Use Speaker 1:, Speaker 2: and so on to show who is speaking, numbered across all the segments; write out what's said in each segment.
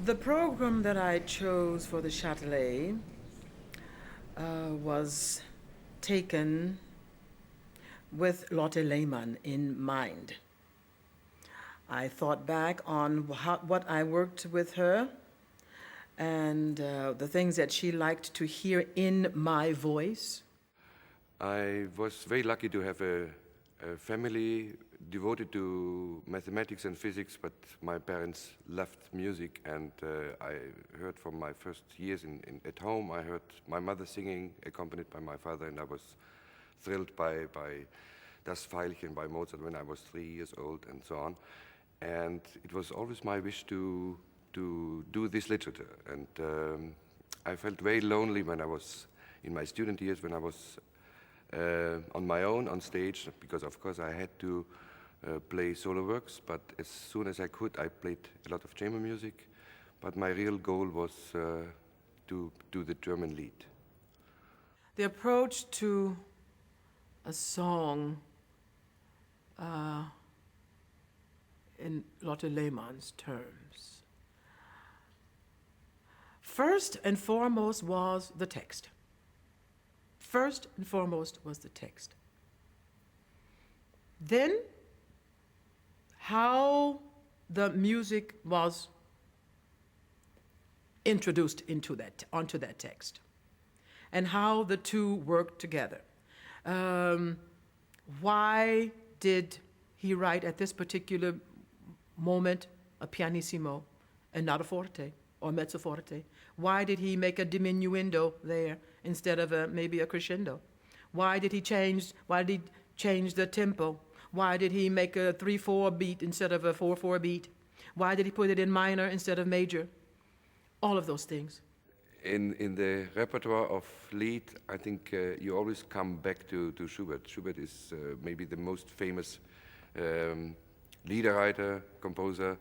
Speaker 1: The program that I chose for the Châtelet was taken with Lotte Lehmann in mind. I thought back on what I worked with her and the things that she liked to hear in my voice.
Speaker 2: I was very lucky to have a family devoted to mathematics and physics, but my parents loved music, and I heard from my first years at home, I heard my mother singing, accompanied by my father, and I was thrilled by Das Veilchen by Mozart when I was 3 years old, and so on. And it was always my wish to do this literature, and I felt very lonely when I was in my student years, when I was on my own on stage, because of course I had to play solo works, but as soon as I could, I played a lot of chamber music, but my real goal was to do the German Lied.
Speaker 1: The approach to a song in Lotte Lehmann's terms. First and foremost was the text. First and foremost was the text. Then, how the music was introduced onto that text, and how the two worked together. Why did he write at this particular moment a pianissimo and not a forte or mezzo forte? Why did he make a diminuendo there instead of maybe a crescendo? Why did he change the tempo? Why did he make a 3/4 beat instead of a 4/4 beat? Why did he put it in minor instead of major? All of those things.
Speaker 2: In the repertoire of Lied, I think you always come back to Schubert. Schubert is maybe the most famous Liederwriter, composer,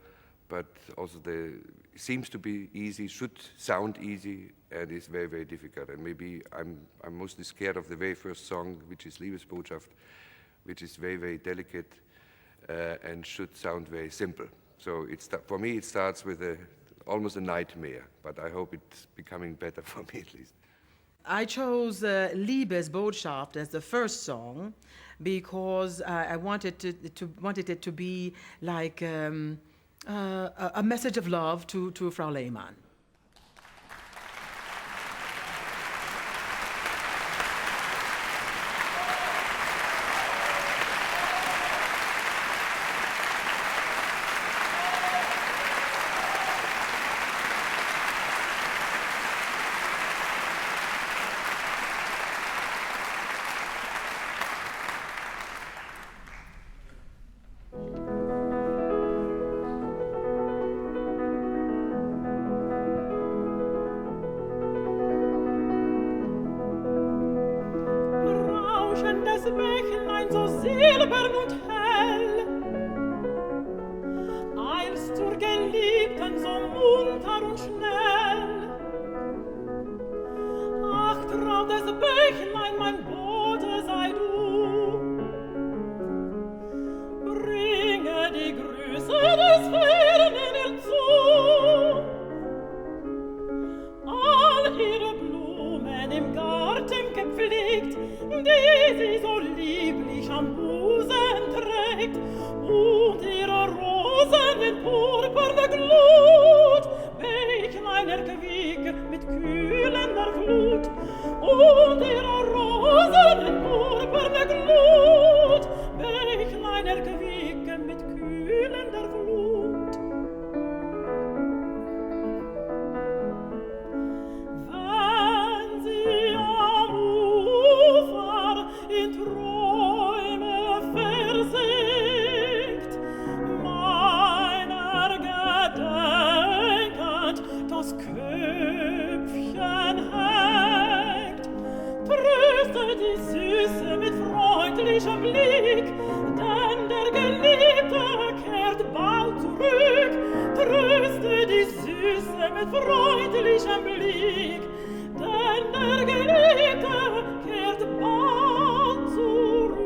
Speaker 2: but also seems to be easy, should sound easy, and is very, very difficult. And maybe I'm mostly scared of the very first song, which is Liebesbotschaft, which is very, very delicate and should sound very simple. So for me, it starts with almost a nightmare, but I hope it's becoming better for me at least.
Speaker 1: I chose Liebesbotschaft as the first song because I wanted it to be like a message of love to Frau Lehmann.
Speaker 3: Bächlein so silbern und hell, eilst zur Geliebten so munter und schnell. Ach, trautes Bächlein, mein Bote sei du, bringe die Grüße des Fernen hinzu. All ihre Blumen im Garten gepflegt, die sie so lieblich am Busen trägt, und ihre Rosen in purpurner Glut, Bächlein erquicken mit kühlender Flut, und ihre Rosen in purpurner Glut, Bächlein erquicken mit kühlender Flut. In Träume versinkt, meiner gedenkend das Köpfchen hängt, tröste die Süße mit freundlichem Blick, denn der Geliebte kehrt bald zurück. Tröste die Süße mit freundlichem Blick, denn der Geliebte kehrt bald zurück.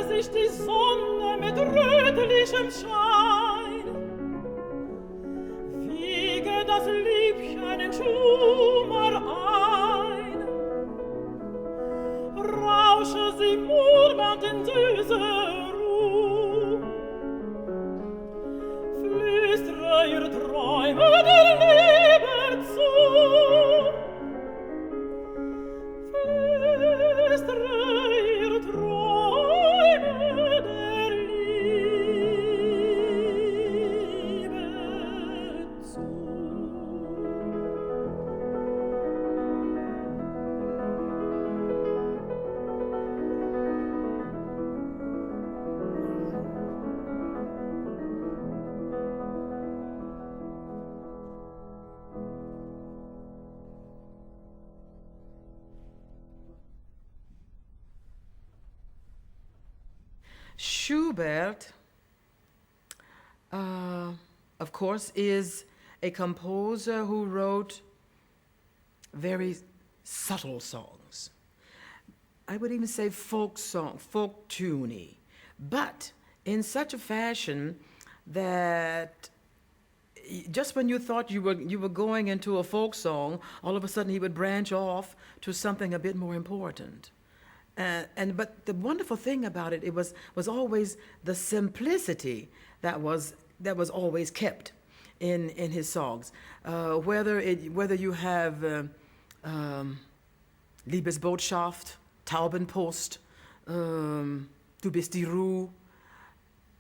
Speaker 3: sich die Sonne mit rötlichem Schein. Wiege das Liebchen in Schlummer ein. Rausche sie murmelnd in süße Ruh. Flüstere ihr Träume der Liebe zu. Flüstere ihr Träume der Liebe zu.
Speaker 1: Schubert, of course, is a composer who wrote very subtle songs. I would even say folk tuney, but in such a fashion that just when you thought you were going into a folk song, all of a sudden he would branch off to something a bit more important. But the wonderful thing about it was always the simplicity that was always kept in his songs. Whether you have Liebesbotschaft, Taubenpost, Du bist die Ruhe.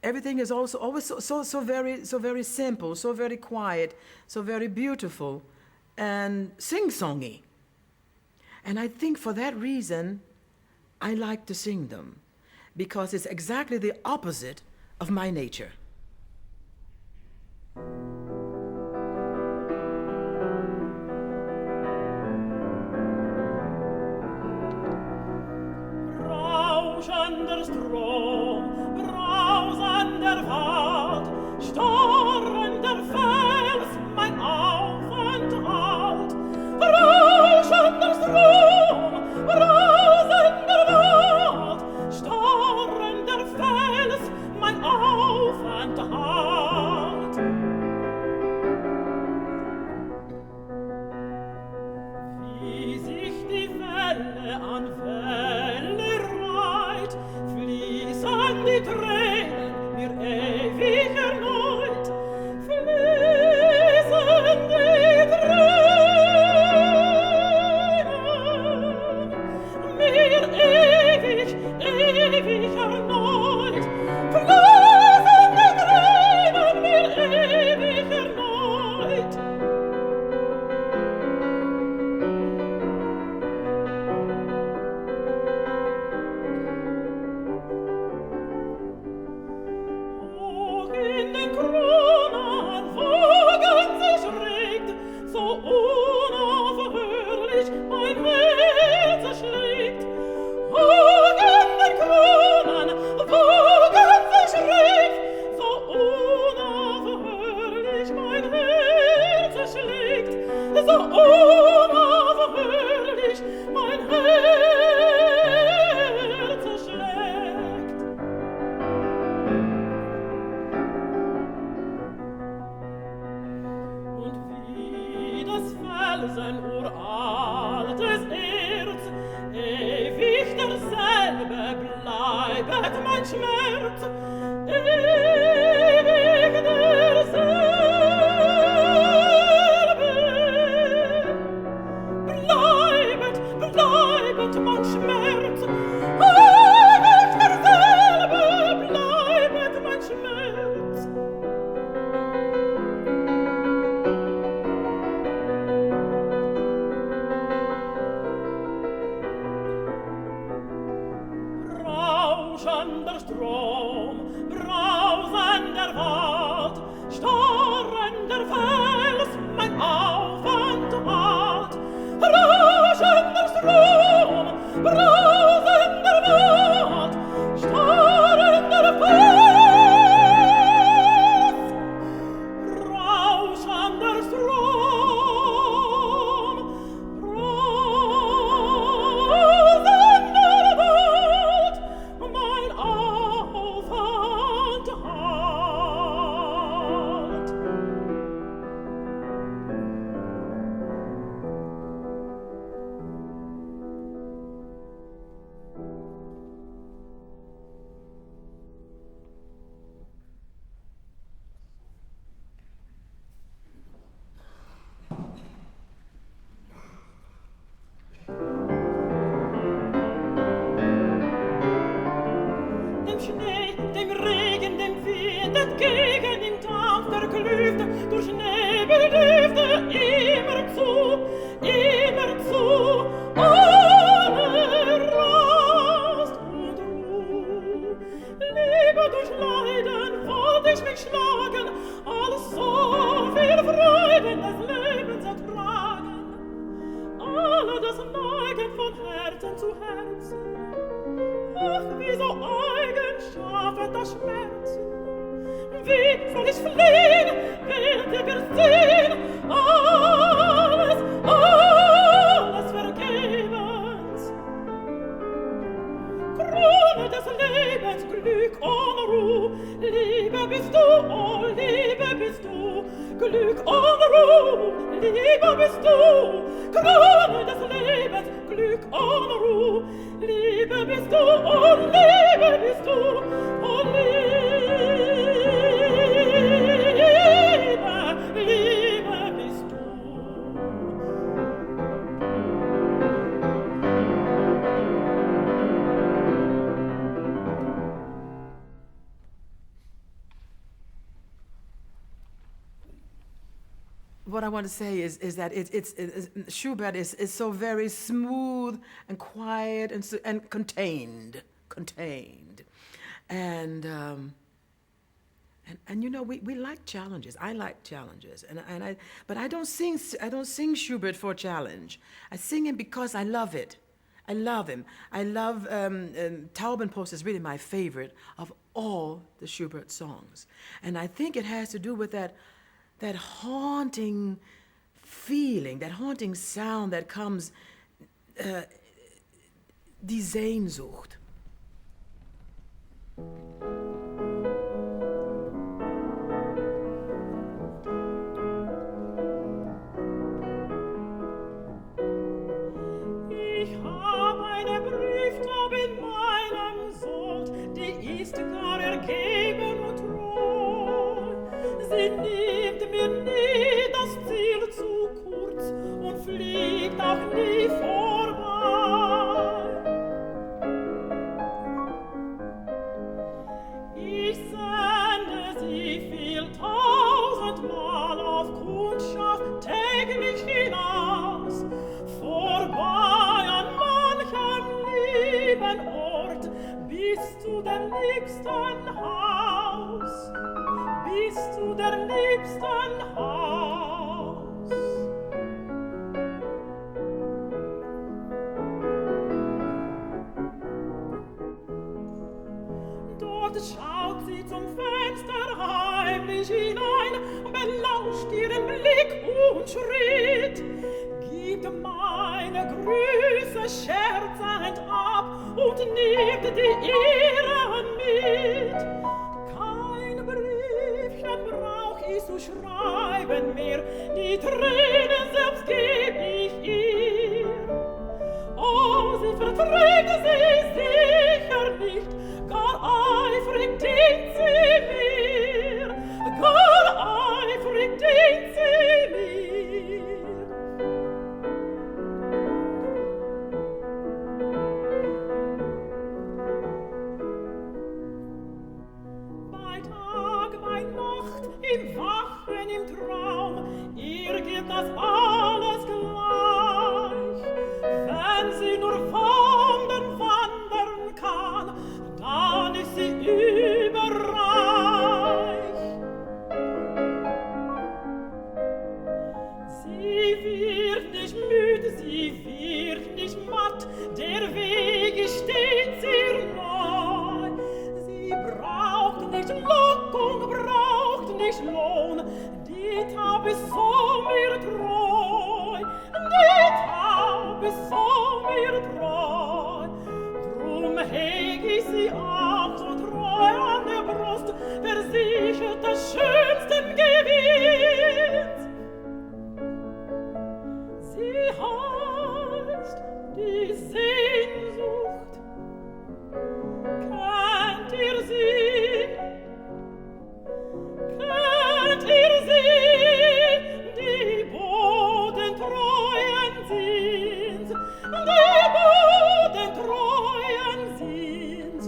Speaker 1: Everything is also always so very simple, so very quiet, so very beautiful, and sing-songy. And I think for that reason, I like to sing them, because it's exactly the opposite of my nature.
Speaker 3: Rauschender Strom, brausender Wald, starrender Fels, mein Aufenthalt. Rauschender Strom, brausender Wald, starrender Fels, mein Aufenthalt. Wie sich die Welle an Welle reiht, fließen die Tränen mir ewig erneut, fließen die Tränen mir ewig erneut, fließen die Tränen mir ewig erneut. Hoch in den Kronen wogen sich regt, so unaufhörlich mein Herz schlägt. Hoch in den Kronen wogen sich regt, so unaufhörlich mein Herz schlägt, so unaufhörlich mein Herz schlägt. Und wie das Felsen uraltes Erz, ewig derselbe bleibet mein Schmerz, ewig derselbe bleibet mein Schmerz, ewig derselbe bleibet mein Schmerz. Rauschender Strom, brausender Wald, starrender Fels, mein Aufenthalt. Rauschender Strom, brausender Wald, starrender Fels. Rauschender Strom, brausender Wald, mein Aufenthalt. alle das Neigen von Herzen zu Herzen. Ach, wie so eigen schafft das Schmerzen. Wie soll ich fliehen, wird ihr sehen, alles, alles vergebens. Krone des Lebens, Glück und Ruhe, Liebe bist du, oh Liebe bist du, Glück und Ruhe, Liebe bist du, Krone des Lebens, Glück und Ruhe, Liebe bist du, oh Liebe bist du, oh Liebe bist du.
Speaker 1: What I want to say is that it's Schubert is so very smooth and quiet and contained, and you know we like challenges. I like challenges, but I don't sing Schubert for challenge. I sing him because I love it. I love him. I love Taubenpost is really my favorite of all the Schubert songs, and I think it has to do with that haunting feeling, that haunting sound that comes, die Sehnsucht.
Speaker 3: Ich hab eine Brieftaube in meinem Sold, die ist gar ergeben und treu. Sie nimmt mir nie das Ziel zu kurz und fliegt auch nie vorbei. Ich sende sie viel tausendmal auf Kundschaft täglich hinaus, vorbei an manchem lieben Ort, bis zu dem liebsten Haus. Bis zu der liebsten Haus. Dort schaut sie zum Fenster heimlich hinein, belauscht ihren Blick und Schritt, gibt meine Grüße scherzend ab und nimmt die ihren mit. Brauch ich zu schreiben mehr, die Tränen selbst geb ich ihr. Oh, sie verträgt sie sicher nicht, gar eifrig dient sie mir, gar eifrig dient sie mir. Im Wachen, im Traum, ihr geht das alles gleich. Wenn sie nur wandern kann, dann ist sie überreich. Sie wird nicht müde, sie wird nicht matt, der Weg steht sehr neu. Sie braucht nicht Lockung, braucht nicht Lohn, die Taube ist so mir treu, die Taube ist so mir treu. Drum heg ich sie auch so treu an der Brust, versichert des schönsten Gewinns. Sie heißt die Sehnsucht, kennt ihr sie? Kennt ihr sie? Die Bodentreuen sind, die Bodentreuen sind.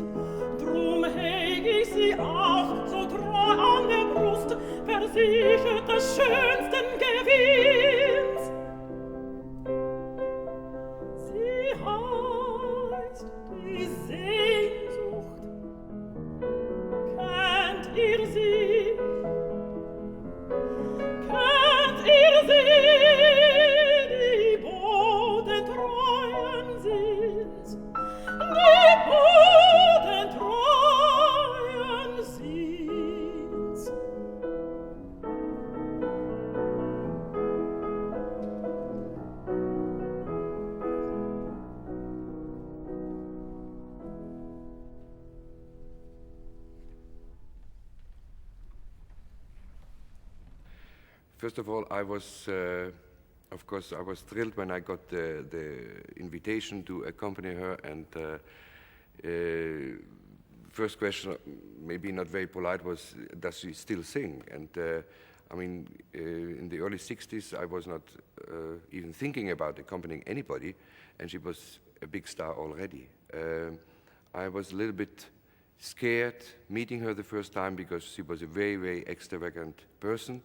Speaker 3: Drum heg ich sie auch so treu an der Brust, versichert des schönsten Gewinns.
Speaker 2: first of all, I was, of course, I was thrilled when I got the invitation to accompany her, and first question, maybe not very polite, was, does she still sing? And I mean, in the early 60s, I was not even thinking about accompanying anybody, and she was a big star already. I was a little bit scared meeting her the first time because she was a very, very extravagant person.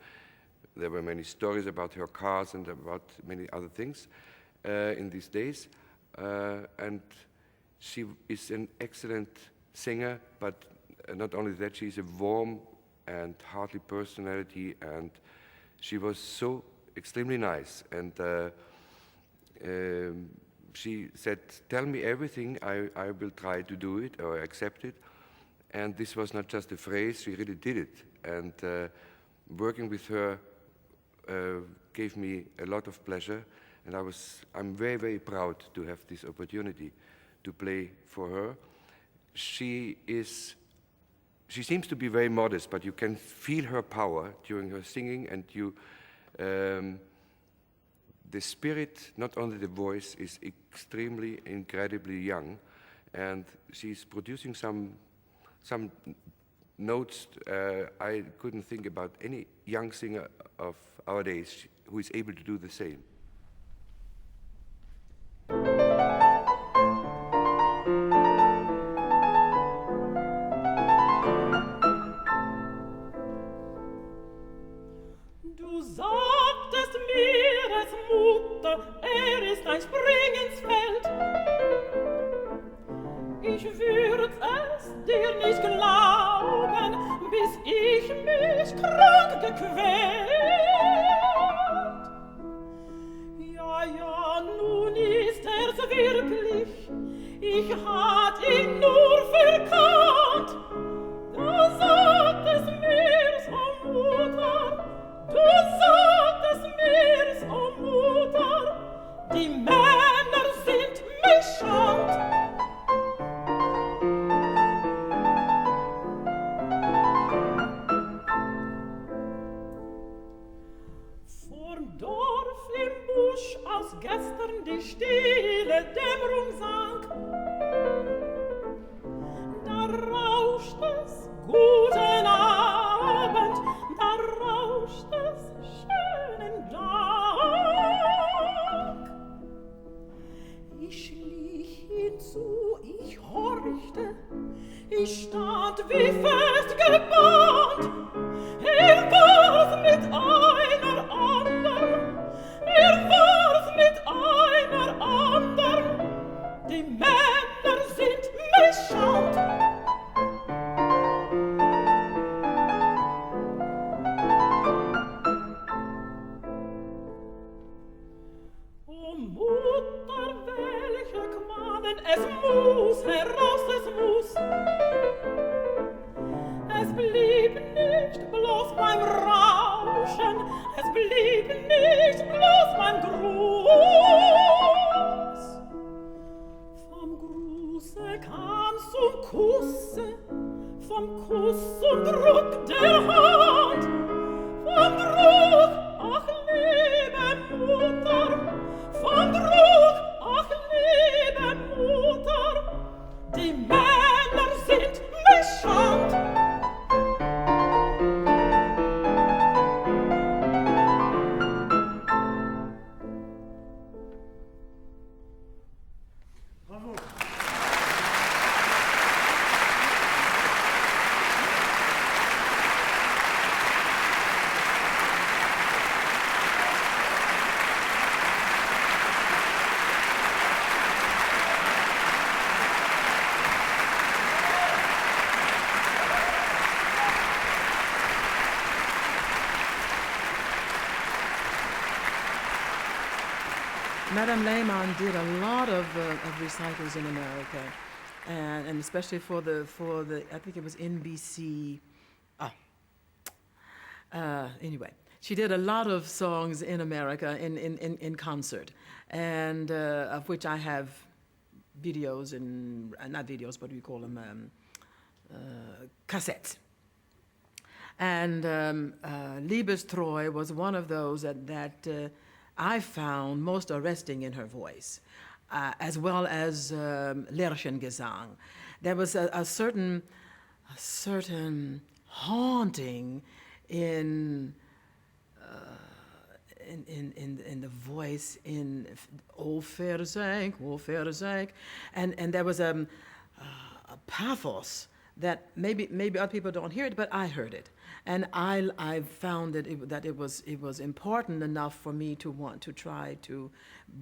Speaker 2: There were many stories about her cars and about many other things in these days. And she is an excellent singer, but not only that, she's a warm and hearty personality, and she was so extremely nice. And she said, tell me everything, I will try to do it or accept it. And this was not just a phrase, she really did it. And working with her gave me a lot of pleasure, and I'm very, very proud to have this opportunity to play for her. She seems to be very modest, but you can feel her power during her singing, and the spirit, not only the voice, is extremely, incredibly young, and she's producing some notes I couldn't think about any young singer of our days who is able to do the same.
Speaker 3: Du sagtest Meeresmutter, ist ein Springensfeld. Ich würd es dir nicht glauben, bis ich mich krank gequält. Ja, nun ist wirklich, ich hatt ihn nur verkannt. Da sagt es mir's, oh Mutter, du sagtest mir's, oh Mutter, die Männer sind méchant. Vorm Dorf im Busch aus gestern die stille Dämmerung sank. Da rauscht es, guten Abend, da rauscht es, schönen Dank. Ich schlich hinzu, ich horchte, ich stand wie festgebahnt. War's mit einer andern, war's mit einer andern, die Männer sind méchant. O Mutter, welche Qualen, es muss heraus, es muss. Es blieb nicht bloß beim Rauschen, es blieb nicht bloß beim Gruß. Vom Gruße kam's zum Kusse, vom Kuss zum Druck der Hand. Vom Druck, ach liebe Mutter, vom Druck, ach liebe Mutter, die Männer sind méchant.
Speaker 1: Madame Lehmann did a lot of recitals in America, and especially for the I think it was NBC. Anyway, she did a lot of songs in America in concert, and of which I have videos and not videos, but we call them cassettes. And Liebestreu was one of those that I found most arresting in her voice, as well as Lerchengesang. There was a certain haunting in the voice, in O Verzenk, and there was a pathos that maybe other people don't hear it, but I heard it, and I found that it was important enough for me to want to try to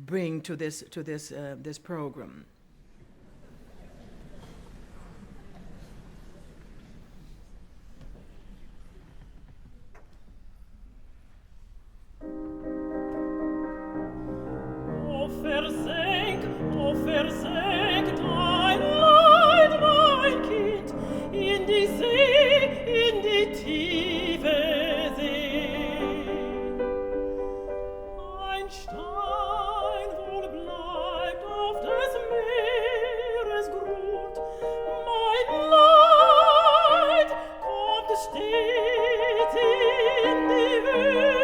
Speaker 1: bring to this program.
Speaker 3: O versenk dein Leid, mein Kind, in die See, in die tiefe See. Ein Stein wohl bleibt auf des Meeres Grund, mein Leid kommt stets in die Höhe.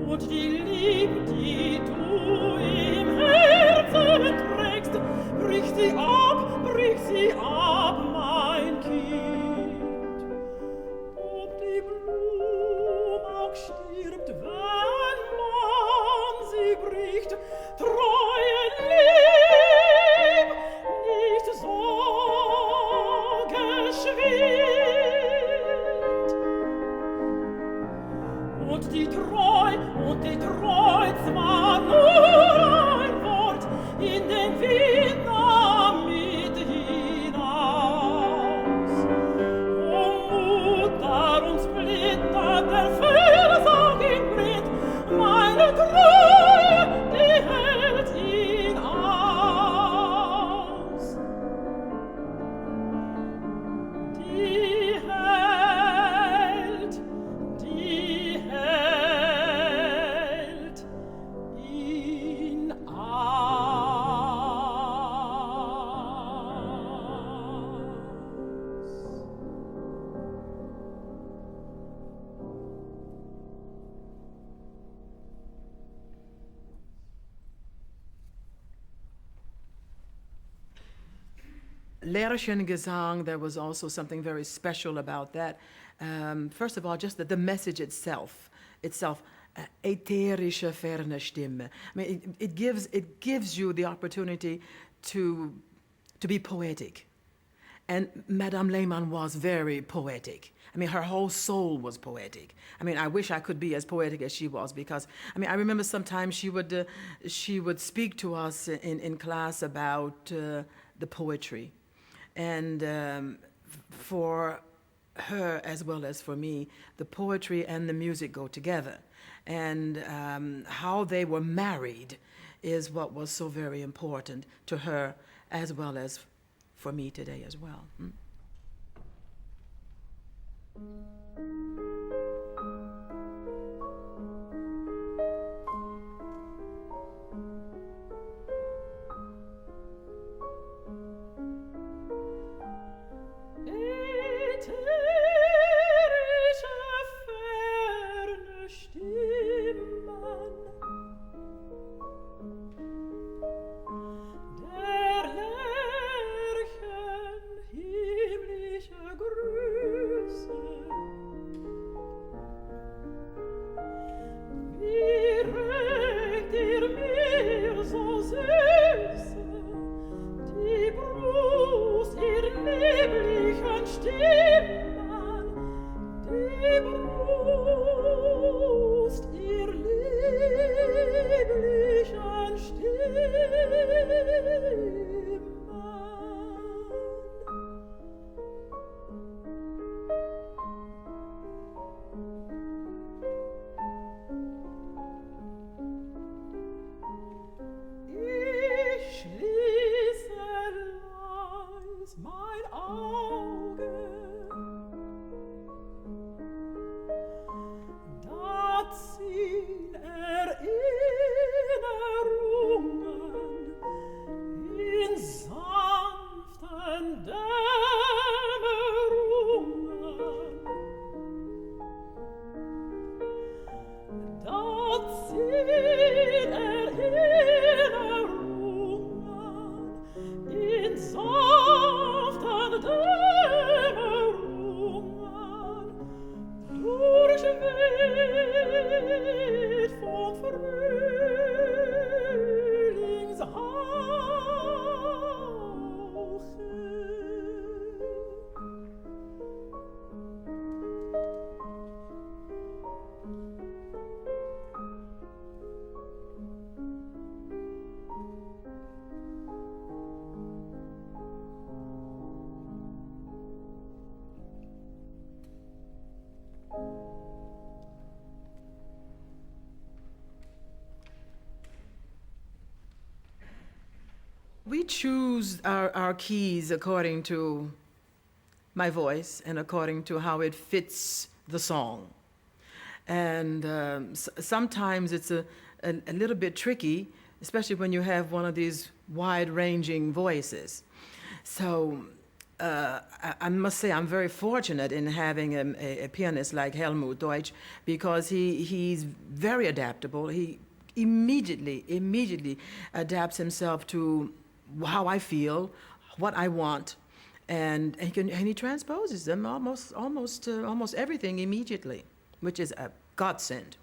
Speaker 3: Und die Liebe, die du im Herzen trägst, brich sie ab, mein Kind. Ob die Blume auch stirbt, wenn man sie bricht, treue Lieb, nicht so geschwind. Und die Treu zwar nur ein Wort in den Wind damit hinaus. O Mutter, uns splittert der Versag im Blind, meine Treue, die hält ihn aus. Die hält ihn
Speaker 1: Lerchengesang, there was also something very special about that. First of all, just the message itself, ätherische ferne Stimme. I mean, it gives you the opportunity to be poetic. And Madame Lehmann was very poetic. I mean, her whole soul was poetic. I mean, I wish I could be as poetic as she was, because, I mean, I remember sometimes she would speak to us in class about the poetry. And for her, as well as for me, the poetry and the music go together. And how they were married is what was so very important to her, as well as for me today as well. We choose our keys according to my voice and according to how it fits the song. And sometimes it's a little bit tricky, especially when you have one of these wide-ranging voices. So I must say I'm very fortunate in having a pianist like Helmut Deutsch, because he's very adaptable. He immediately adapts himself to how I feel, what I want, and he transposes them almost everything immediately, which is a godsend.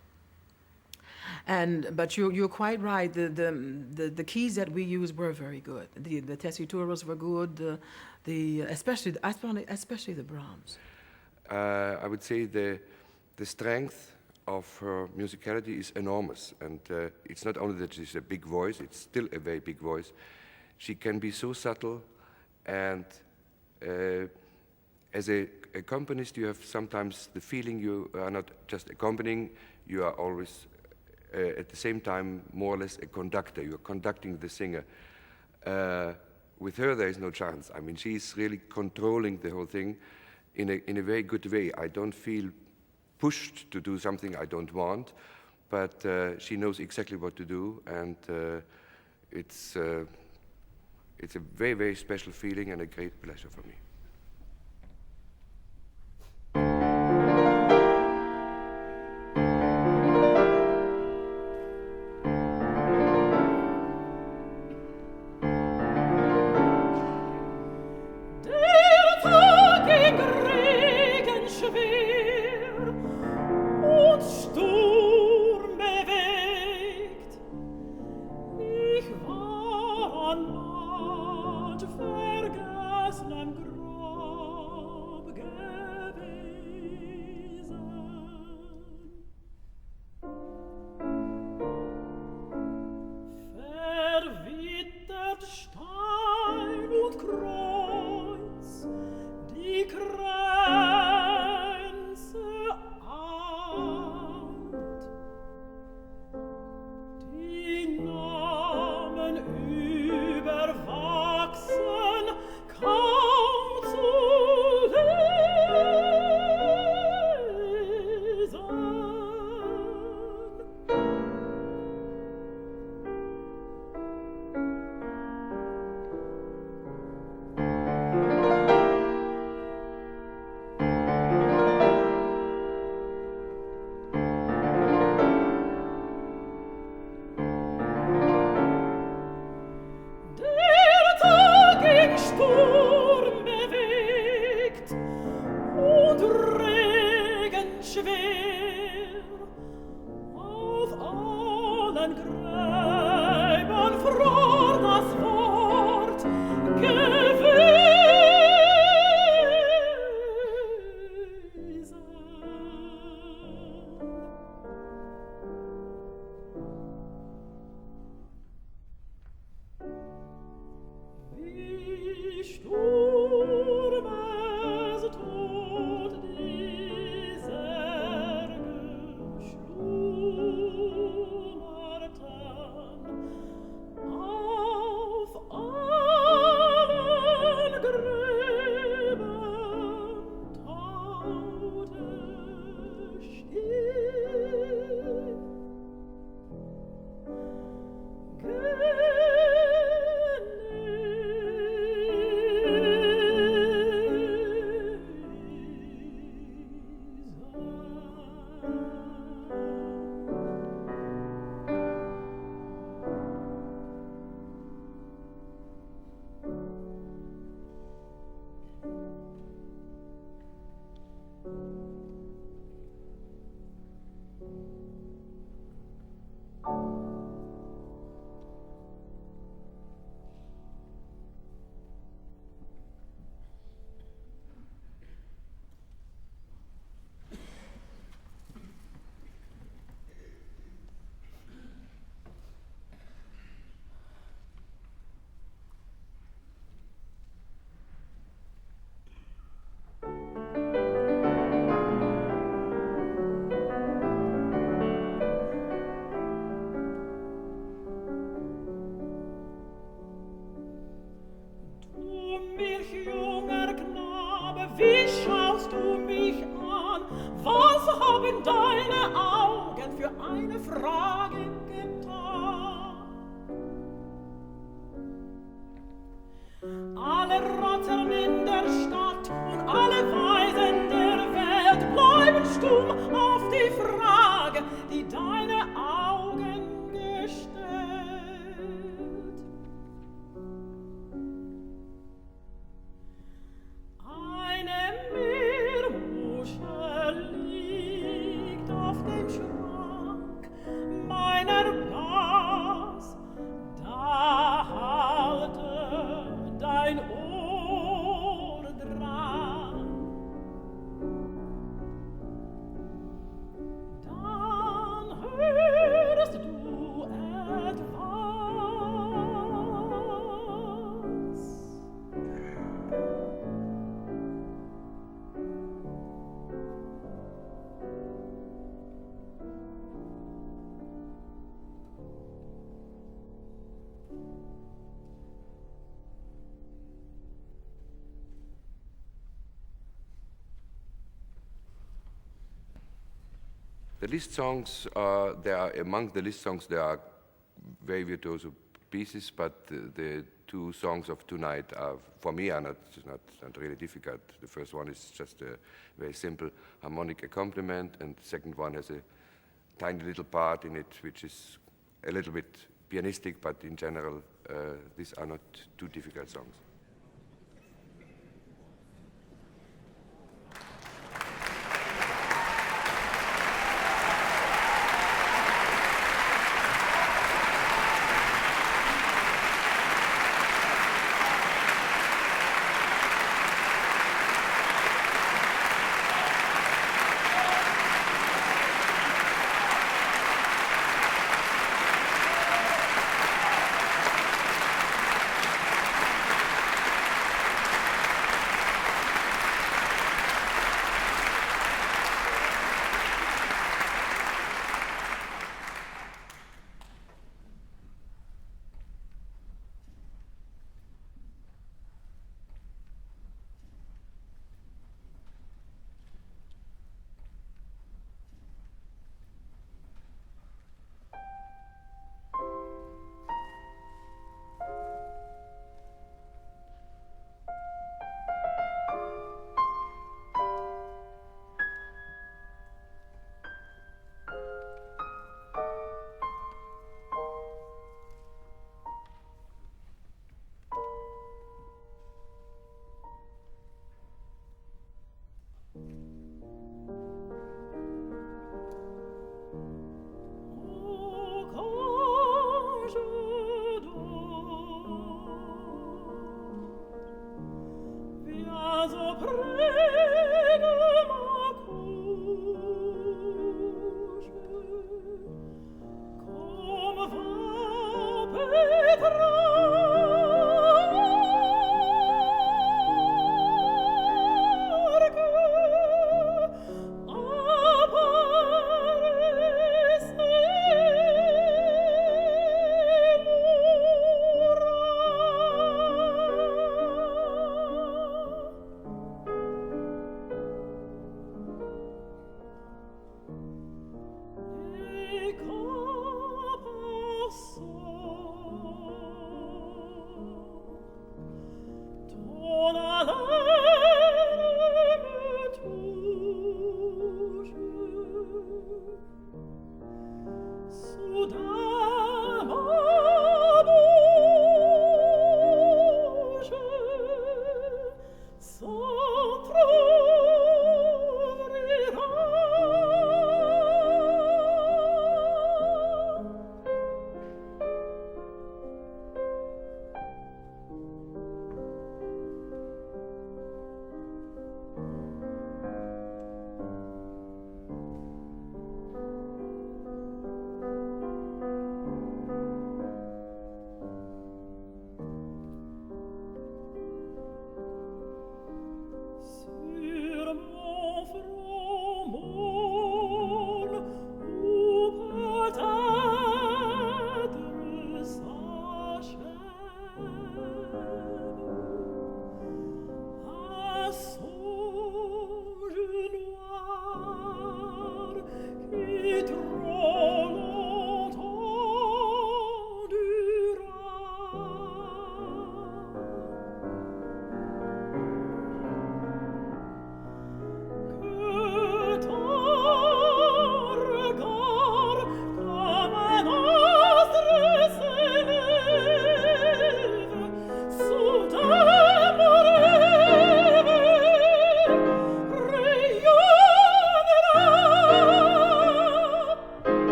Speaker 1: But you're quite right. The keys that we used were very good. The tessituras were good. Especially the Brahms.
Speaker 2: I would say the strength of her musicality is enormous, and it's not only that she's a big voice; it's still a very big voice. She can be so subtle, and as a accompanist, you have sometimes the feeling you are not just accompanying; you are always at the same time more or less a conductor. You are conducting the singer. With her, there is no chance. I mean, she's really controlling the whole thing in a very good way. I don't feel pushed to do something I don't want, but she knows exactly what to do, and it's a very, very special feeling and a great pleasure for me.
Speaker 3: Eltern in der Stadt und alle Weisen der Welt bleiben stumm auf die Frage, die deine Augen gestellt. Eine Meermuschel liegt auf dem Schrank meiner Blas, da halte dein Ohr dran. Dann hörst du etwas.
Speaker 2: The Liszt songs, among the Liszt songs, there are very virtuoso pieces, but the two songs of tonight are, for me, are not really difficult. The first one is just a very simple harmonic accompaniment, and the second one has a tiny little part in it, which is a little bit pianistic, but in general, these are not too difficult songs.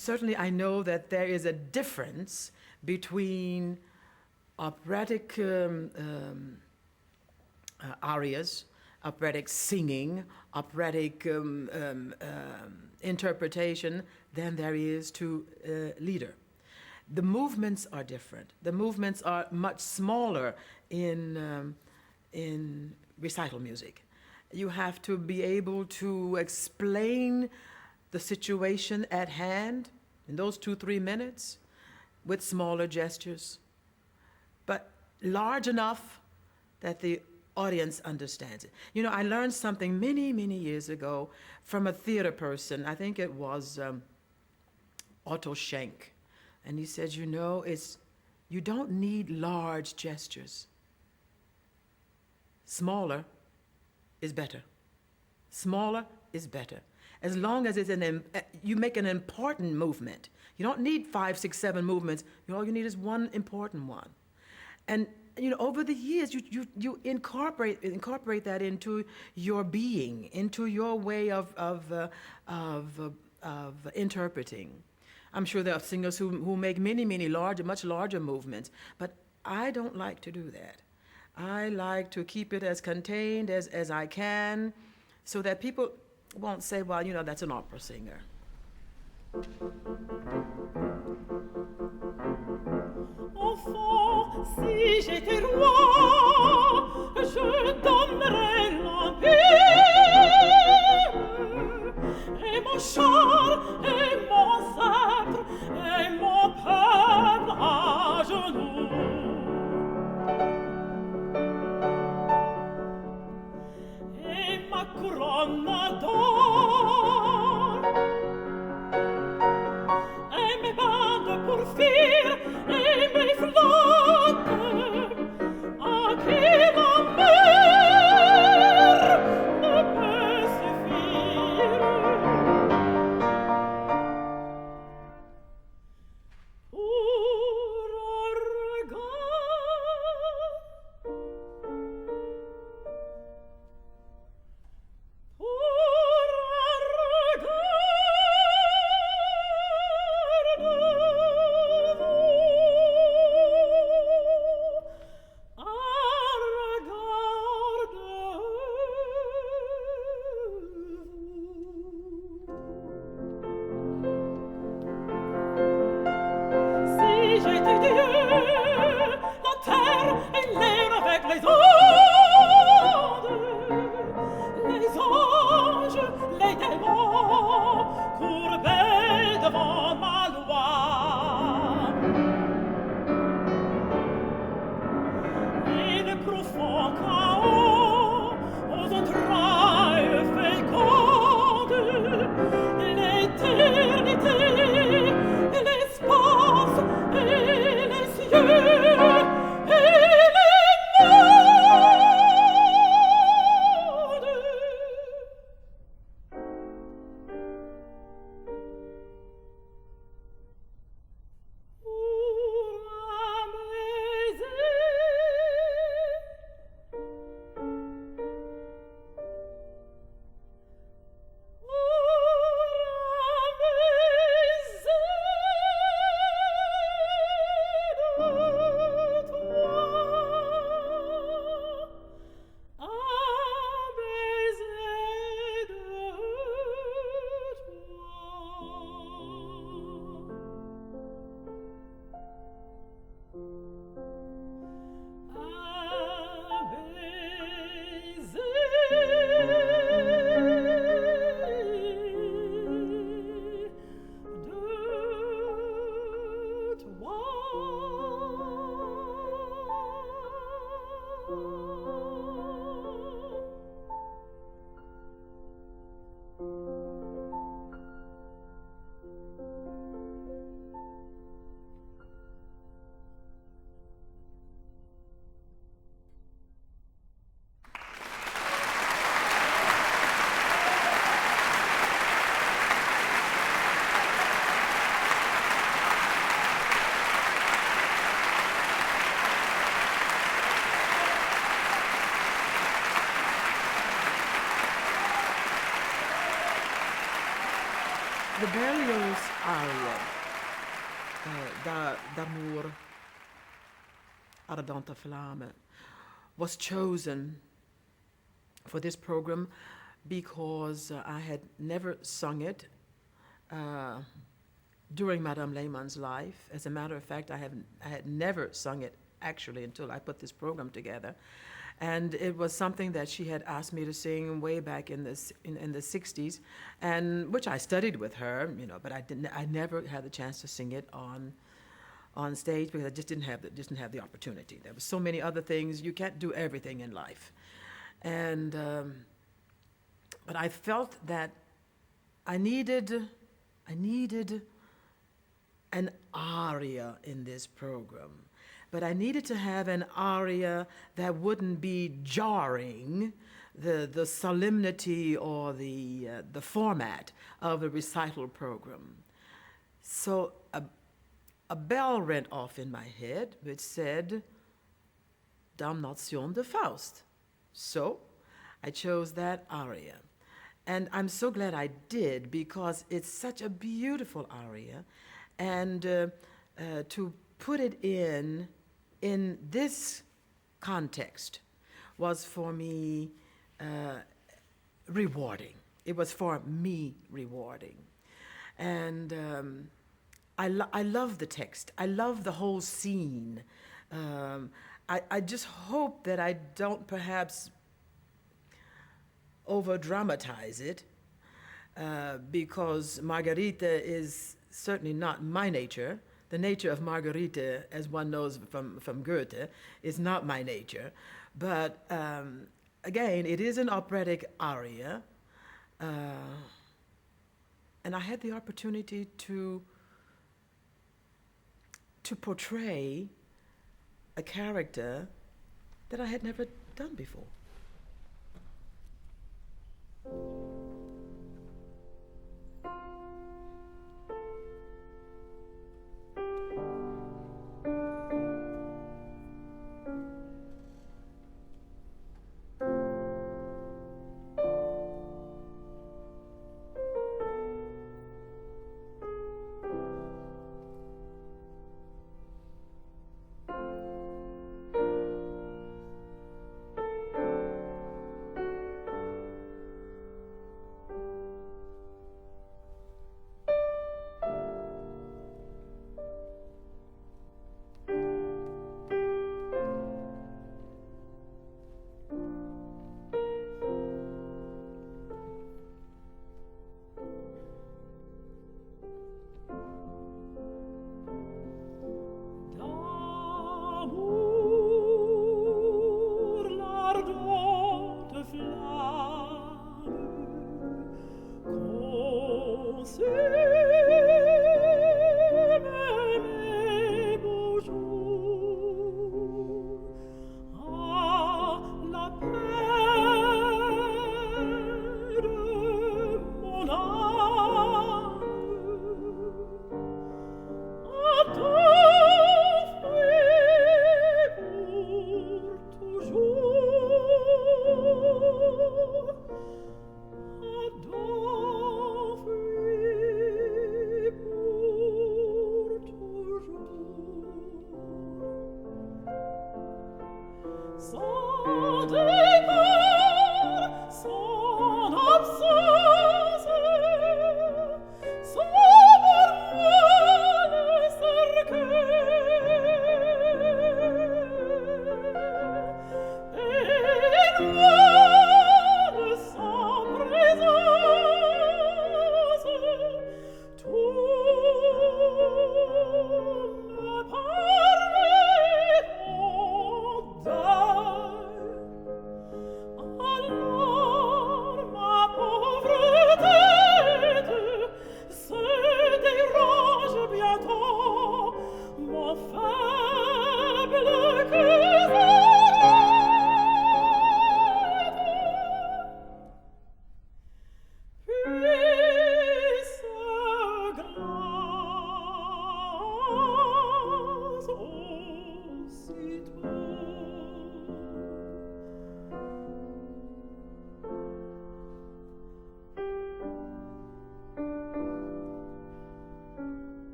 Speaker 1: Certainly, I know that there is a difference between operatic arias, operatic singing, operatic interpretation than there is to lieder. The movements are different. The movements are much smaller in recital music. You have to be able to explain the situation at hand in those 2-3 minutes with smaller gestures, but large enough that the audience understands it. You know, I learned something many, many years ago from a theater person. I think it was Otto Schenk. And he said, you know, you don't need large gestures. Smaller is better. Smaller is better. As long as you make an important movement. You don't need 5, 6, 7 movements. All you need is one important one. And you know, over the years, you incorporate that into your being, into your way of interpreting. I'm sure there are singers who make many much larger movements, but I don't like to do that. I like to keep it as contained as I can, so that people won't say, well, you know, that's an opera singer.
Speaker 3: Enfant, si j'étais roi, je donnerais l'empire, et mon char, et mon sceptre, et mon peuple à genoux. Et ma couronne d'or, et mes bandes pour fuir, et mes flottes, à qui la mer ne peut suffire. Pour un regard, pour un
Speaker 1: The Berlioz aria, D'amour ardente flamme, was chosen for this program because I had never sung it during Madame Lehmann's life. As a matter of fact, I had never sung it actually until I put this program together. And it was something that she had asked me to sing way back in the 60s, and which I studied with her, you know, but I never had the chance to sing it on stage because I just didn't have the opportunity. There were so many other things. You can't do everything in life. And but I felt that I needed an aria in this program. But I needed to have an aria that wouldn't be jarring the solemnity or the format of a recital program. So a bell went off in my head which said, Damnation de Faust. So I chose that aria. And I'm so glad I did because it's such a beautiful aria. And to put it in this context was for me rewarding. It was for me rewarding. And I love the text. I love the whole scene. I just hope that I don't perhaps over-dramatize it because Margarita is certainly not my nature. The nature of Margarita, as one knows from Goethe, is not my nature. But again, it is an operatic aria. And I had the opportunity to portray a character that I had never done before.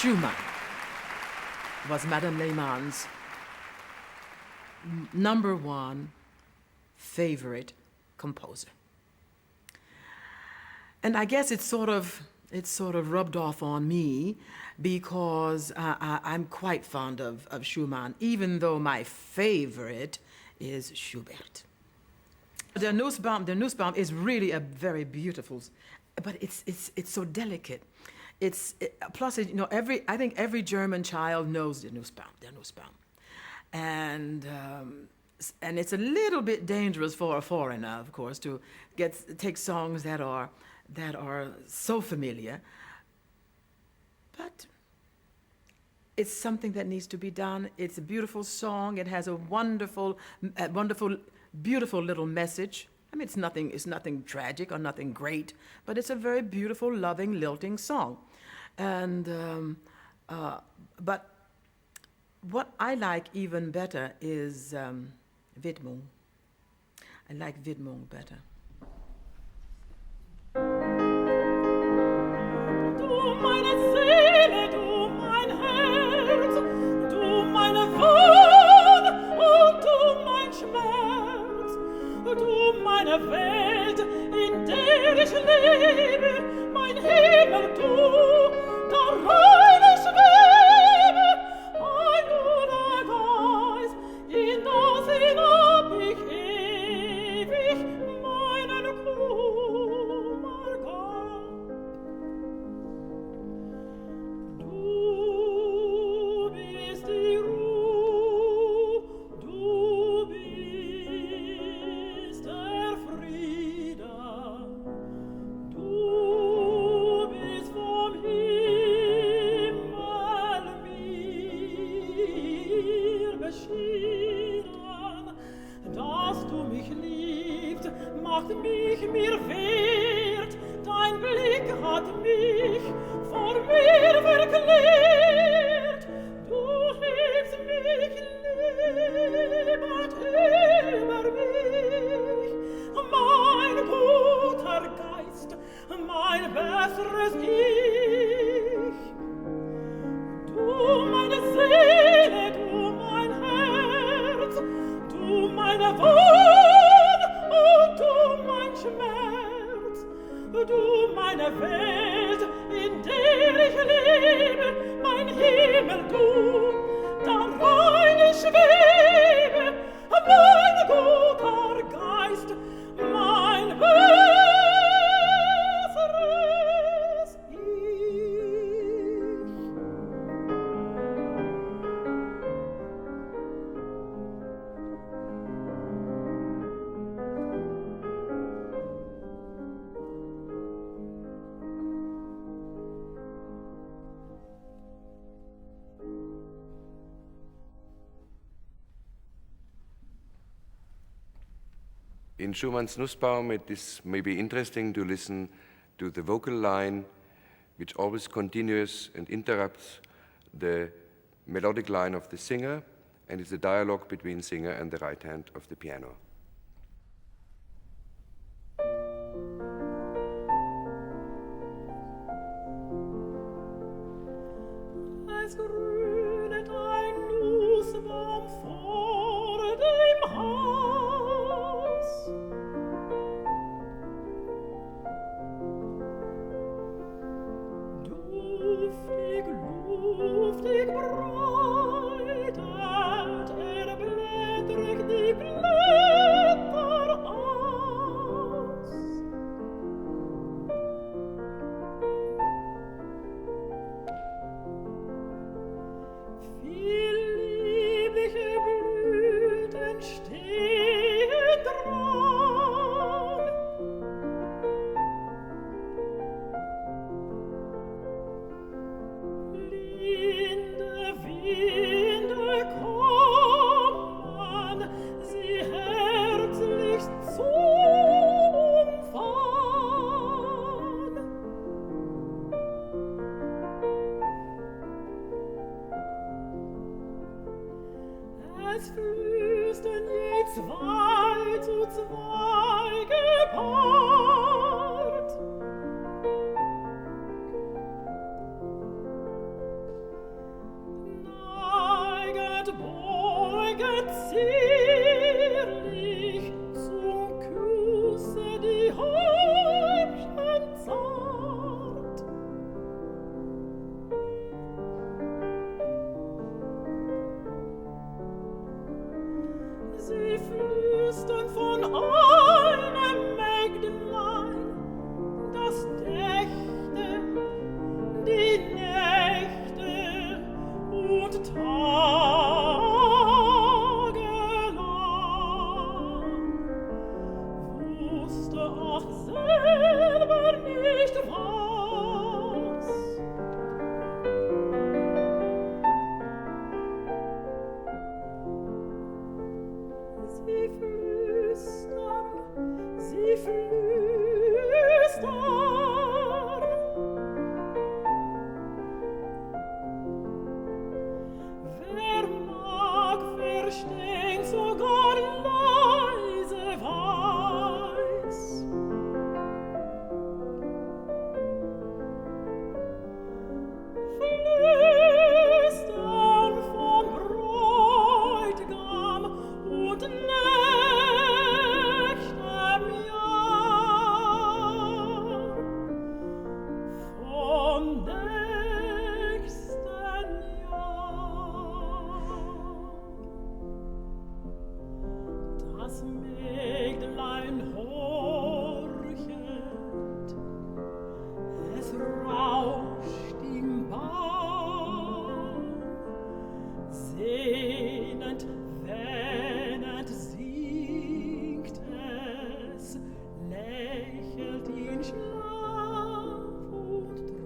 Speaker 1: Schumann was Madame Lehmann's number one favorite composer. And I guess it's sort of it's sort of rubbed off on me because I'm quite fond of Schumann, even though my favorite is Schubert. Der Nussbaum is really a very beautiful, but it's so delicate. Plus, you know, I think every German child knows der Nussbaum. And it's a little bit dangerous for a foreigner, of course, to take songs that are so familiar. But it's something that needs to be done. It's a beautiful song. It has a wonderful, beautiful little message. I mean, it's nothing tragic or nothing great, but it's a very beautiful, loving, lilting song. And but what I like even better is Widmung. I like Widmung better.
Speaker 3: Du meine Seele, du mein Herz, du meine Wut und du mein Schmerz, du meine Welt, in der ich lebe, mein Himmel, du, darein ich schwebe, ein guter Geist, in das hinab ich ewig meinen Kummer gab. Du bist die Ruhe, du bist der Frieden, du bist vom Himmel mir beschieden, dass du mich liebst, macht mich mir wert, dein Blick hat mich vor mir verklärt, du hebst mich lebend über mich, mein guter Geist, mein besseres Ich. Du meine Seele, du mein Herz, du meine Wut und du mein Schmerz, du meine Welt, in der ich lebe, mein Himmel, du, darein ich schwebe, mein guter Geist, mein besseres Ich.
Speaker 2: In Schumann's Nussbaum, it is maybe interesting to listen to the vocal line, which always continues and interrupts the melodic line of the singer, and it's a dialogue between singer and the right hand of the piano.
Speaker 3: Es grünet ein Nussbaum vor dem Haus. Duftig, luftig breitet blättrig die Blätter aus. Viel liebliche Blüten stehen dran. Linde Winde kommen, sie herzlich zu umfahren. Es flüstern je zwei zu zwei gepaart. Neiget, beuget zierlich zum Kusse die Häubchen zart. tagelang, wusste auch selber nicht was. Sie flüstern, wer mag verstehen, sogar leise weiß. Flüstern vom Bräutigam und nächtem Jahr, vom nächsten Jahr. Das Mägdlein horchet, es rauscht im Baum, sehnend, wähnend singt es, lächelt in Schlaf und Traum.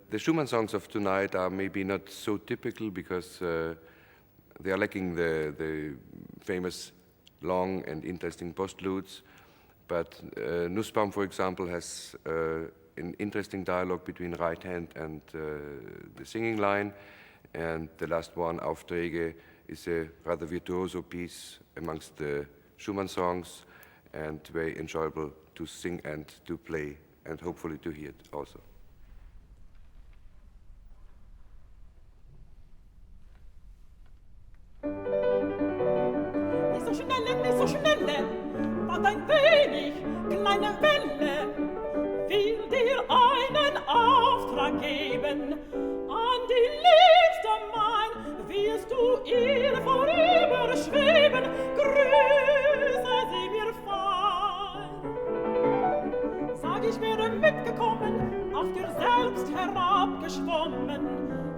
Speaker 2: The Schumann songs of tonight are maybe not so typical because they are lacking the famous long and interesting postludes. But Nussbaum, for example, has an interesting dialogue between right hand and the singing line. And the last one, Aufträge, is a rather virtuoso piece amongst the Schumann songs and very enjoyable to sing and to play and hopefully to hear it also.
Speaker 3: Nicht so schnelle, wart ein wenig, kleine Welle, will dir einen Auftrag geben. An die Liebste mein, wirst du ihr vorüberschweben, grüße sie mir fein. Sag, ich wäre mitgekommen, auf dir selbst herabgeschwommen,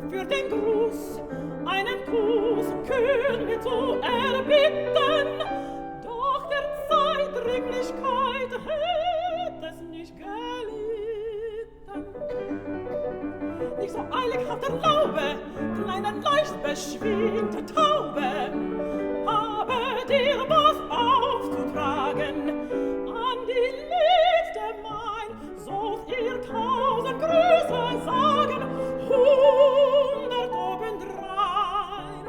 Speaker 3: für den Gruß einen Kuss kühn mir zu erbitten, doch der Zeitdringlichkeit hätt es nicht gelitten. Nicht so eilig auf der Laube, kleine leicht beschwingte Taube, habe dir was aufzutragen, an die Liebste mein, sollst ihr 1000 Grüße sagen, 100 obendrein.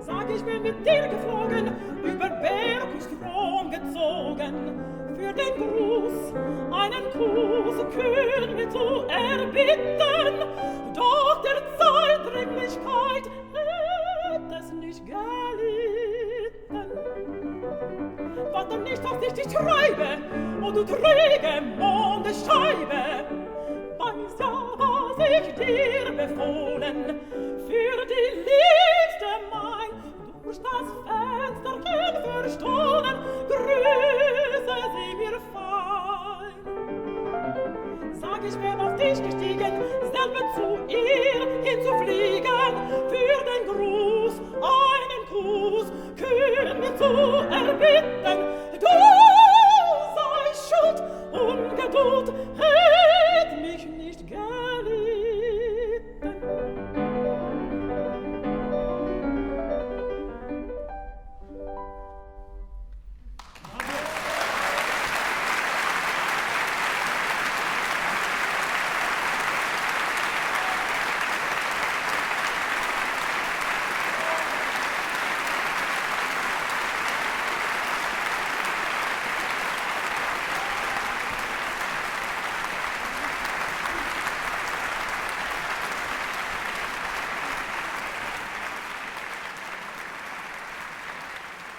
Speaker 3: Sag, ich bin mit dir geflogen, über Berg und Strom gezogen, für den Gruß einen Kuss kühn mir zu erbitten, doch der Zeitdringlichkeit hätt es nicht gelitten. Warte nicht, dass ich dich treibe, o du träge Mondesscheibe, weiß ja, was ich dir befohlen, für die Liebste mein, durch das Fensterchen verstohlen, grüße sie mir fein. Sag, ich wär auf dich gestiegen, selber zu ihr hinzufliegen, für den Gruß einen Kuss kühn mir zu erbitten. Du sei Schuld, Ungeduld hätt mich nicht gelitten.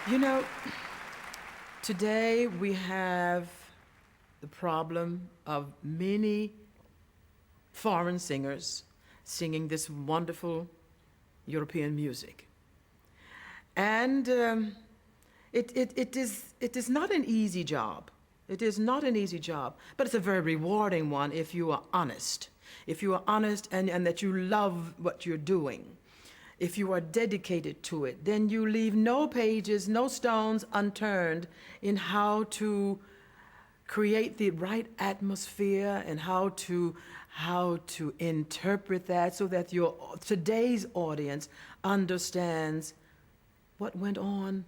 Speaker 1: You know, today we have the problem of many foreign singers singing this wonderful European music. And it is not an easy job. It is not an easy job, but it's a very rewarding one if you are honest. If you are honest and that you love what you're doing. If you are dedicated to it, then you leave no pages, no stones unturned in how to create the right atmosphere and how to interpret that so that your today's audience understands what went on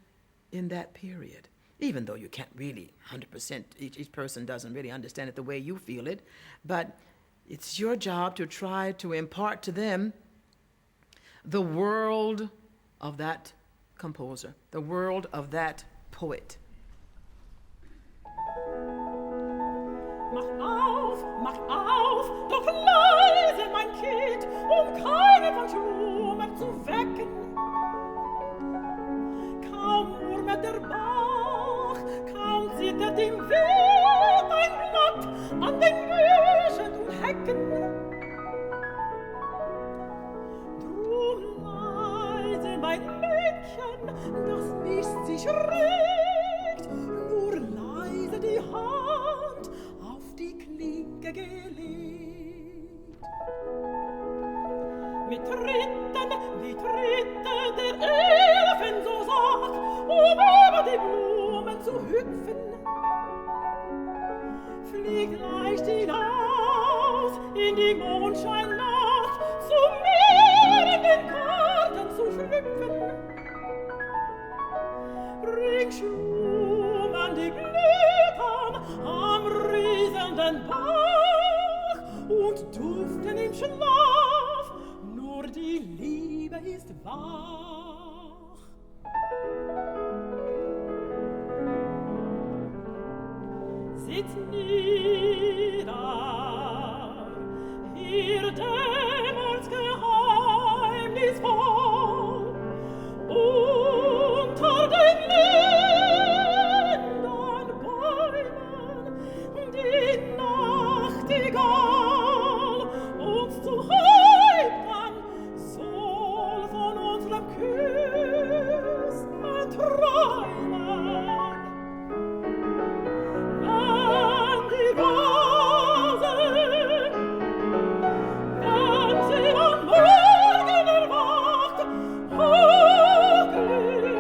Speaker 1: in that period. Even though you can't really 100%, each person doesn't really understand it the way you feel it, but it's your job to try to impart to them the world of that composer, the world of that poet.
Speaker 3: Mach auf, doch leise, mein Kind, keine von Schubert zu wecken. Kaum murmelt der Bach, kaum zittert im Wind ein Blatt an den Büschen und Hecken. Drum leise, mein Mädchen, das nicht sich regt, nur leise die Hand auf die Klinke gelegt. Mit Tritten, wie Tritte der Elfen so sacht, über die Blumen zu hüpfen. Fliegt leicht hinaus in die Mondscheinnacht, zu mir in den Garten zu schlüpfen. Bring Schumann die Blüten am rieselnden Bach und duften im Schlaf, nur die Liebe ist wach. Sitz nieder, hier dämmert's geheimnisvoll, unter den Lindern Bäumen die Nachtigall uns zu Häuptern soll von unserem Küssen träumen. Wenn die Rosen, wenn sie am Morgen erwacht, hochglühen,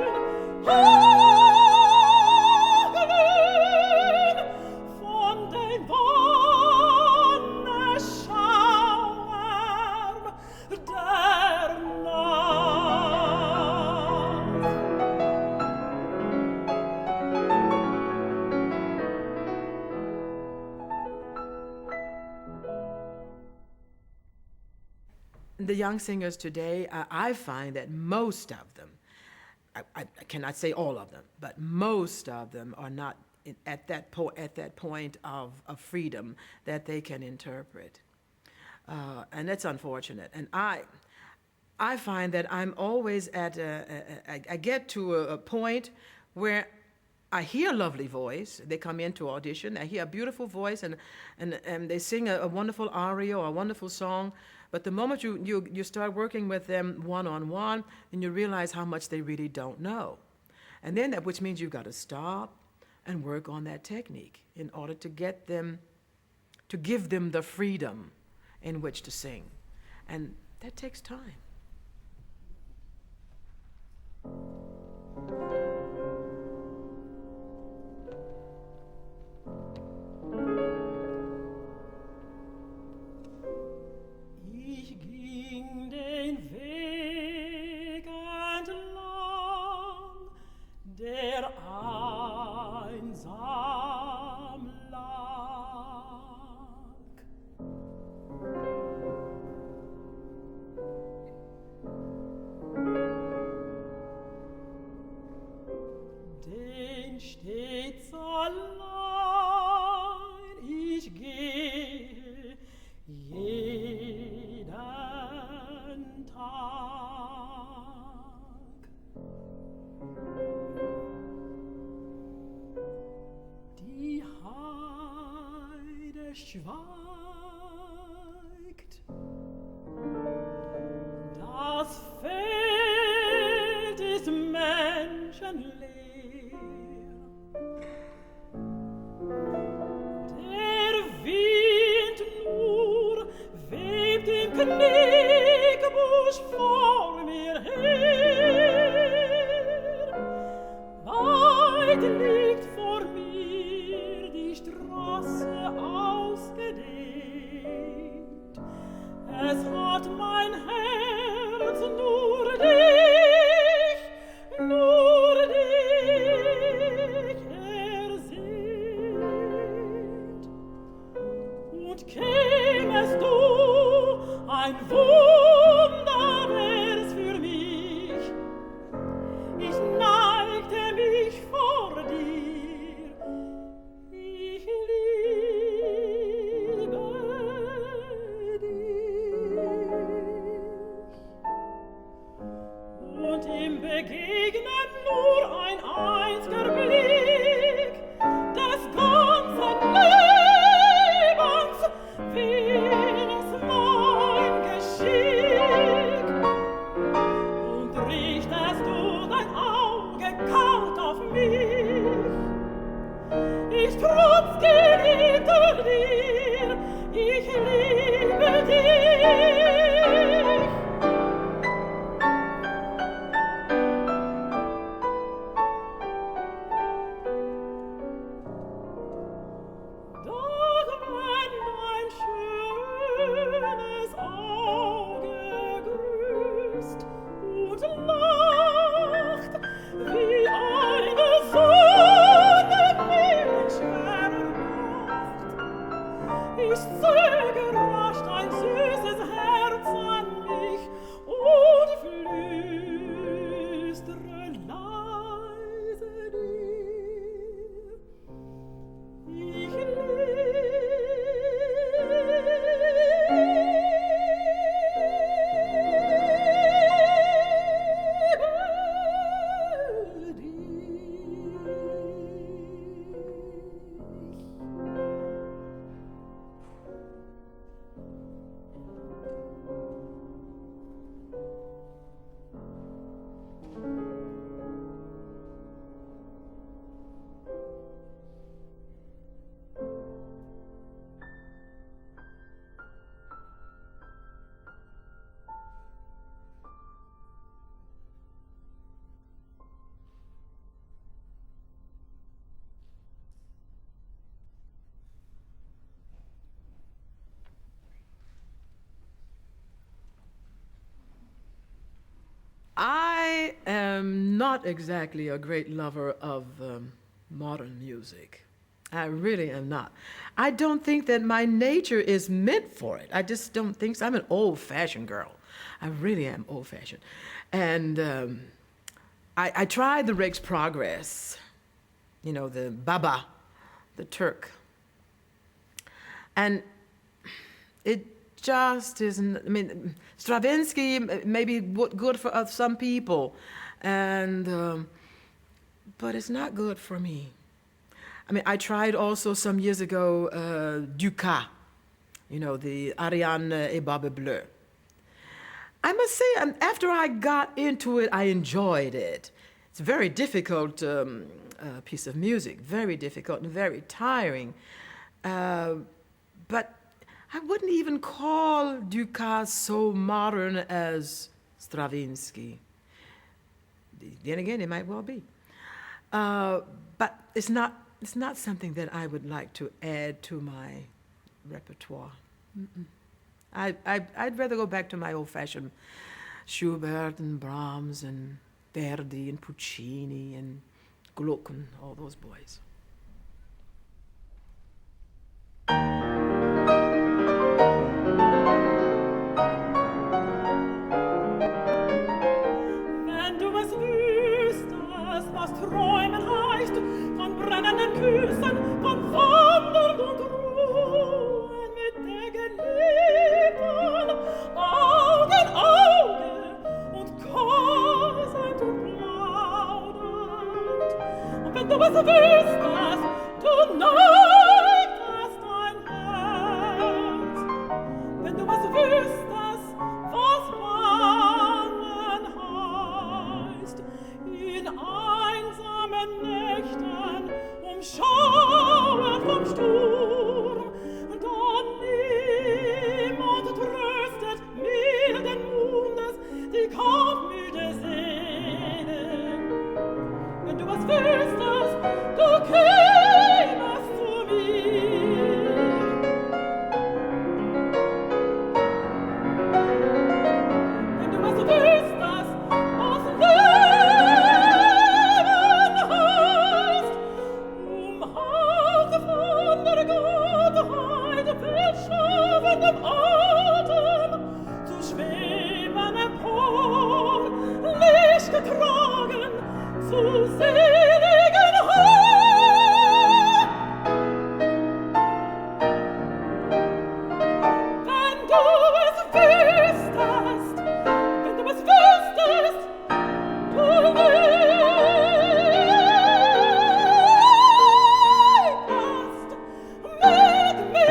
Speaker 3: hochglühen von den Wonneschauern der Nacht.
Speaker 1: The young singers today, I find that most of them, I cannot say all of them, but most of them are not at that point of freedom that they can interpret. And that's unfortunate. And I find that I'm always I get to a point where I hear a lovely voice. They come in to audition. I hear a beautiful voice, and they sing a wonderful aria or a wonderful song. But the moment you start working with them one-on-one, then you realize how much they really don't know. And then which means you've got to stop and work on that technique in order to get them, to give them the freedom in which to sing. And that takes time.
Speaker 3: Ich ging den Weg entlang, der einsam lag. Den stets allein ich gehe jeden Tag. Die Heide schweigt,
Speaker 1: not exactly a great lover of modern music. I really am not. I don't think that my nature is meant for it. I just don't think so. I'm an old-fashioned girl. I really am old-fashioned. And I tried the Rake's Progress, you know, the Baba, the Turk. And it just isn't, I mean, Stravinsky may be good for some people, and but it's not good for me. I mean, I tried also some years ago Dukas, you know, the Ariane et Barbe Bleue. I must say, after I got into it, I enjoyed it. It's a very difficult piece of music, very difficult and very tiring. But I wouldn't even call Dukas so modern as Stravinsky. Then again, it might well be. But it's not something that I would like to add to my repertoire. I'd rather go back to my old-fashioned Schubert and Brahms and Verdi and Puccini and Gluck and all those boys.
Speaker 3: Wenn du es wüsstest, was Träumen heißt, von brennenden Küssen, von Wandern und Ruhen mit der Geliebten, Auge in Auge und kosend und plaudernd. Und wenn du es wüsstest, du neigtest dein Herz. Wenn du es wüsstest, was Bangen heißt, in einsamen Nächten umschauert vom Sturm, dann niemand tröstet milden Mundes die kampfmüde Seele. Wenn du es wüsstest, du kämest zu mir. Wenn du es wüsstest, was Leben heißt, umhaucht von der Gottheit, verschlafenem Atem, zu schweben empor, Licht getragen, zu seligen Höhen. Wenn du es wüsstest, wenn du es wüsstest, du lebst mit mir.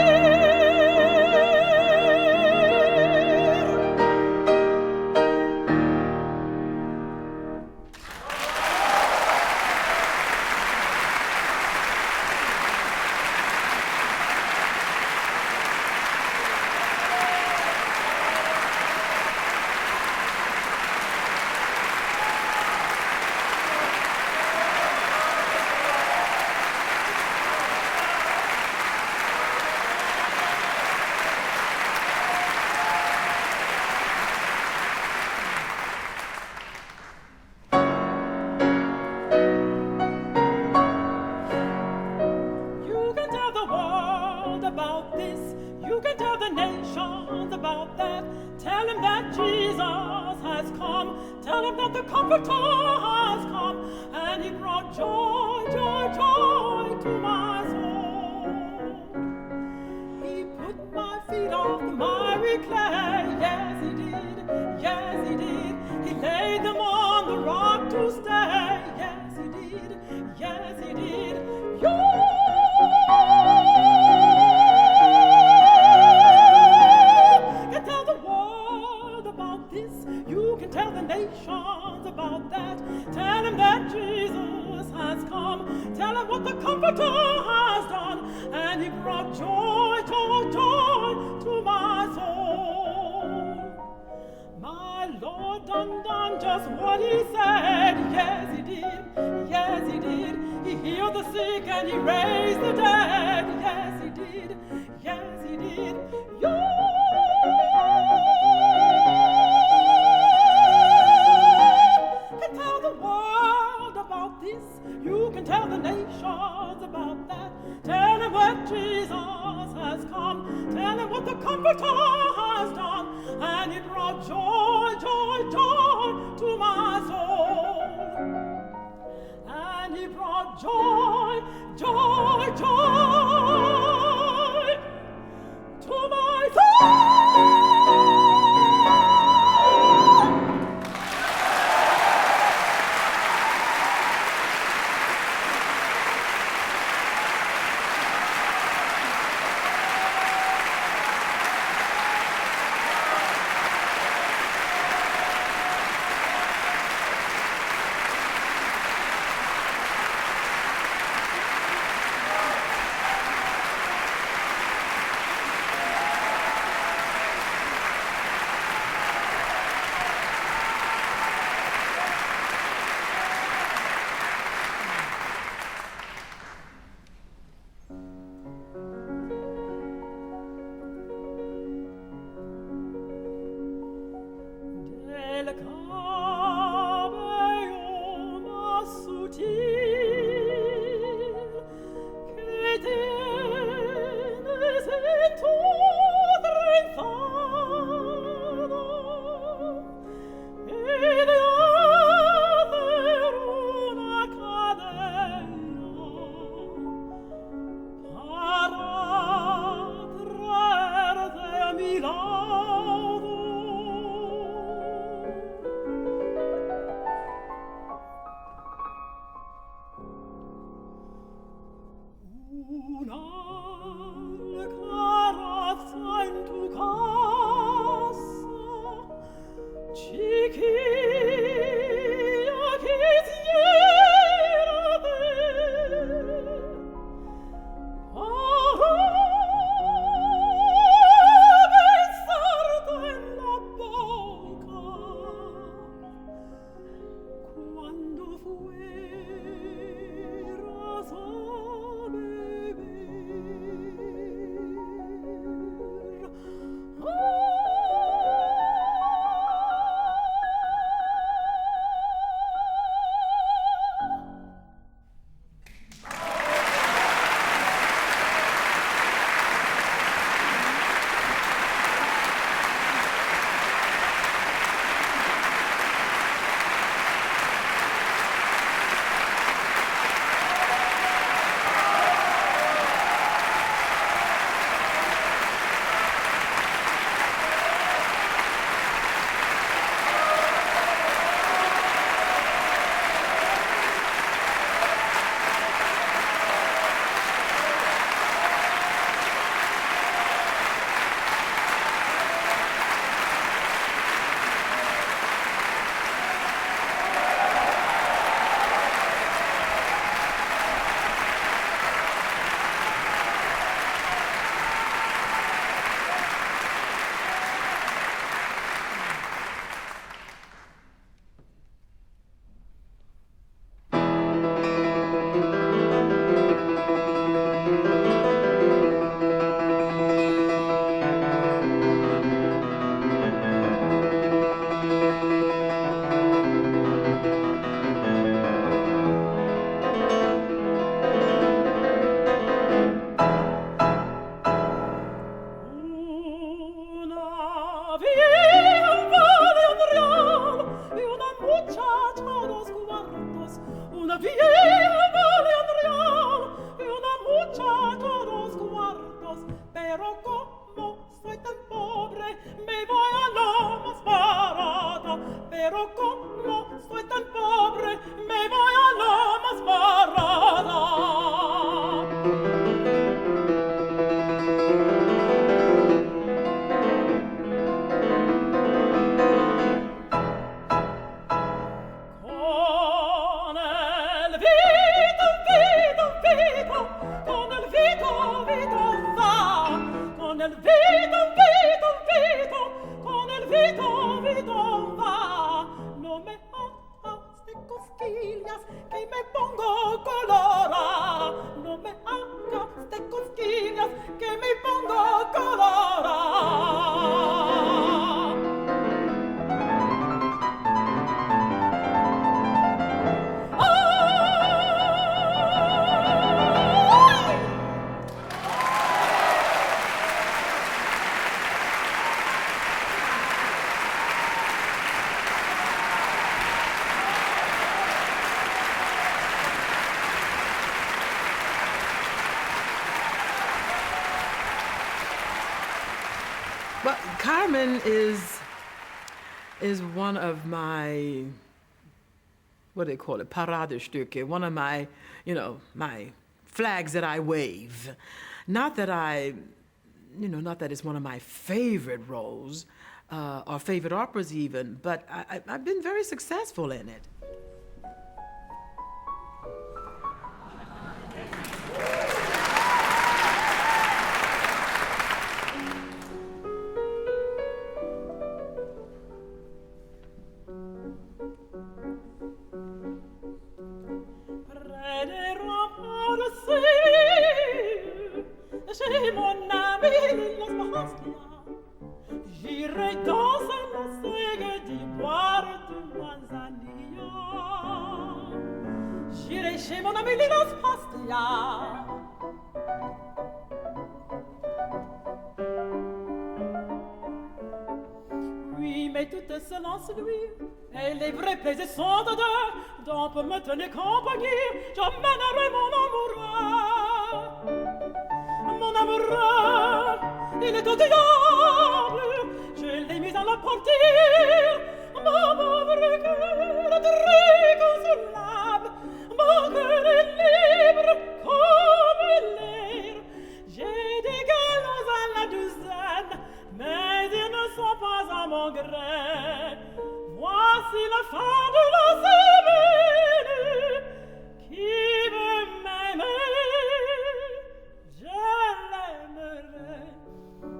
Speaker 3: You can tell the world about this. You can tell the nations about that. Tell him that Jesus has come. Tell him that the Comforter has come. And he brought joy, joy, joy to my soul. He put my feet off the miry clay. Yes, he did. Yes, he did. He laid them on the rock to stay. Yes, he did. Yes, he did. You can tell the world about this. You can tell the nations about that. Tell him that Jesus has come. Tell him what the Comforter has done. And he brought joy, joy, joy to my soul. My Lord done just what he said. Yes, he did. Yes, he did. He healed the sick and he raised the dead. Yes, he did. Yes, he did. You can tell the world
Speaker 1: Well, Carmen is one of my, what do they call it, Paradestücke, one of my, my flags that I wave. Not that it's one of my favorite roles or favorite operas even, but I've been very successful in it.
Speaker 3: J'irai danser la sègue d'ivoire Familie, das passt ja. Oui, mais tout est silence, lui, et les vrais plaisirs sont dedans, donc pour me tenir compagnie, j'emmènerai mon amoureux. Mon amoureux, il est au diable, je l'ai mis à la portire, mon pauvre cœur très consolable, mon cœur est libre comme l'air. J'ai des galons à la douzaine, mais ils ne sont pas à mon gré. Voici la fin de la semaine, qui veut m'aimer, je l'aimerai.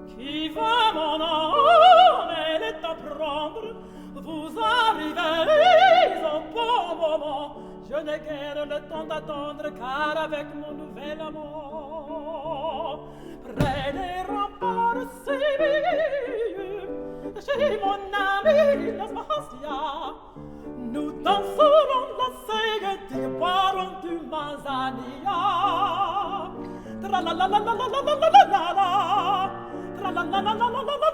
Speaker 3: Qui va mon âme, elle est à prendre, vous arrivez au bon moment. Je n'ai guère le temps d'attendre, car avec mon nouvel amour, près des remparts Séville, chez mon ami Las Mahastia, nous danserons la Séguetti, boirons du Manzanilla. Tra la la la la la la la la la la, tra la la la la la la la